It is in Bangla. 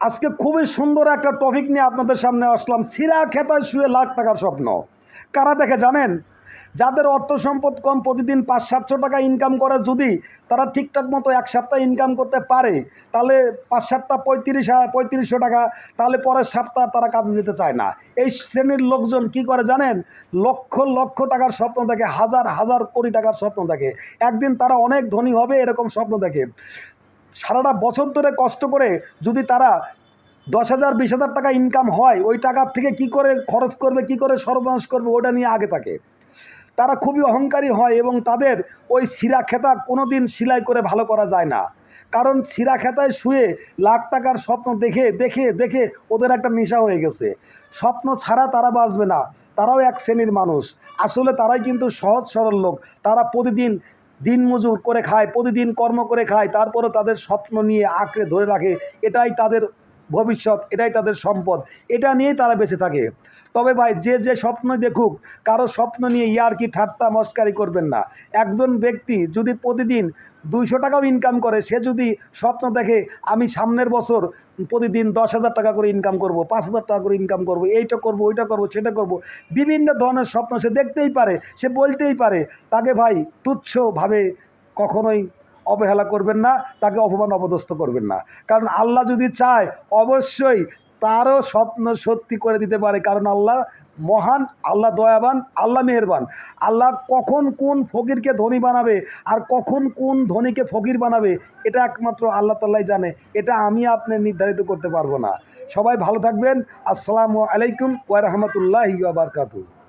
আজকে খুবই সুন্দর একটা টপিক নিয়ে আপনাদের সামনে আসলাম। সিরা খেতায় শুয়ে লাখ টাকার স্বপ্ন কারা দেখে জানেন? যাদের অর্থ সম্পদ কম, প্রতিদিন 500-700 টাকা ইনকাম করে, যদি তারা ঠিকঠাক মতো এক সপ্তাহ ইনকাম করতে পারে, তাহলে 5-7টা 3500 টাকা, তাহলে পরের সপ্তাহ তারা কাজে যেতে চায় না। এই শ্রেণীর লোকজন কি করে জানেন? লক্ষ লক্ষ টাকার স্বপ্ন দেখে, হাজার হাজার কোটি টাকার স্বপ্ন দেখে। একদিন তারা অনেক ধনী হবে এরকম স্বপ্ন দেখে। সারাটা বছর ধরে কষ্ট করে যদি তারা 10,000 20,000 টাকা ইনকাম হয়, ওই টাকার থেকে কি করে খরচ করবে, কি করে সর্বনাশ করবে, ওটা নিয়ে আগে থাকে। তারা খুবই অহংকারী হয় এবং তাদের ওই সিরা খেতা কোনো দিন সেলাই করে ভালো করা যায় না। কারণ সিরা খেতায় শুয়ে লাখ টাকার স্বপ্ন দেখে দেখে দেখে ওদের একটা নেশা হয়ে গেছে। স্বপ্ন ছাড়া তারা বাঁচবে না। তারাও এক শ্রেণীর মানুষ। আসলে তারাই কিন্তু সহজ সরল লোক। তারা প্রতিদিন দিনমজুর করে খায়, প্রতিদিন কর্ম করে খায়, তারপরেও তাদের স্বপ্ন নিয়ে আঁকড়ে ধরে রাখে। এটাই তাদের ভবিষ্যৎ, এটাই তাদের সম্পদ, এটা নিয়েই তারা বেঁচে থাকে। তবে ভাই, যে যে স্বপ্ন দেখুক, কারো স্বপ্ন নিয়ে ইয়ার্কি ঠাট্টা মস্কারি করবেন না। একজন ব্যক্তি যদি প্রতিদিন 200 টাকাও ইনকাম করে, সে যদি স্বপ্ন দেখে আমি সামনের বছর প্রতিদিন 10,000 টাকা করে ইনকাম করব, 5,000 টাকা করে ইনকাম করব, এইটা করব, ওইটা করব, সেটা করব, বিভিন্ন ধরনের স্বপ্ন সে দেখতেই পারে, সে বলতেই পারে, তাকে ভাই তুচ্ছভাবে কখনোই অবহেলা করবেন না, তাকে অপমান অপদস্থ করবেন না। কারণ আল্লাহ যদি চায়, অবশ্যই তারও স্বপ্ন সত্যি করে দিতে পারে। কারণ আল্লাহ মহান, আল্লাহ দয়াবান, আল্লাহ মেহেরবান। আল্লাহ কখন কোন ফকিরকে ধনী বানাবে আর কখন কোন ধনীকে ফকির বানাবে, এটা একমাত্র আল্লাহ তাআলাই জানে। এটা আমি আপনি নির্ধারিত করতে পারবো না। সবাই ভালো থাকবেন। আসসালামু আলাইকুম ওয়া রাহমাতুল্লাহি ওয়া বারাকাতুহু।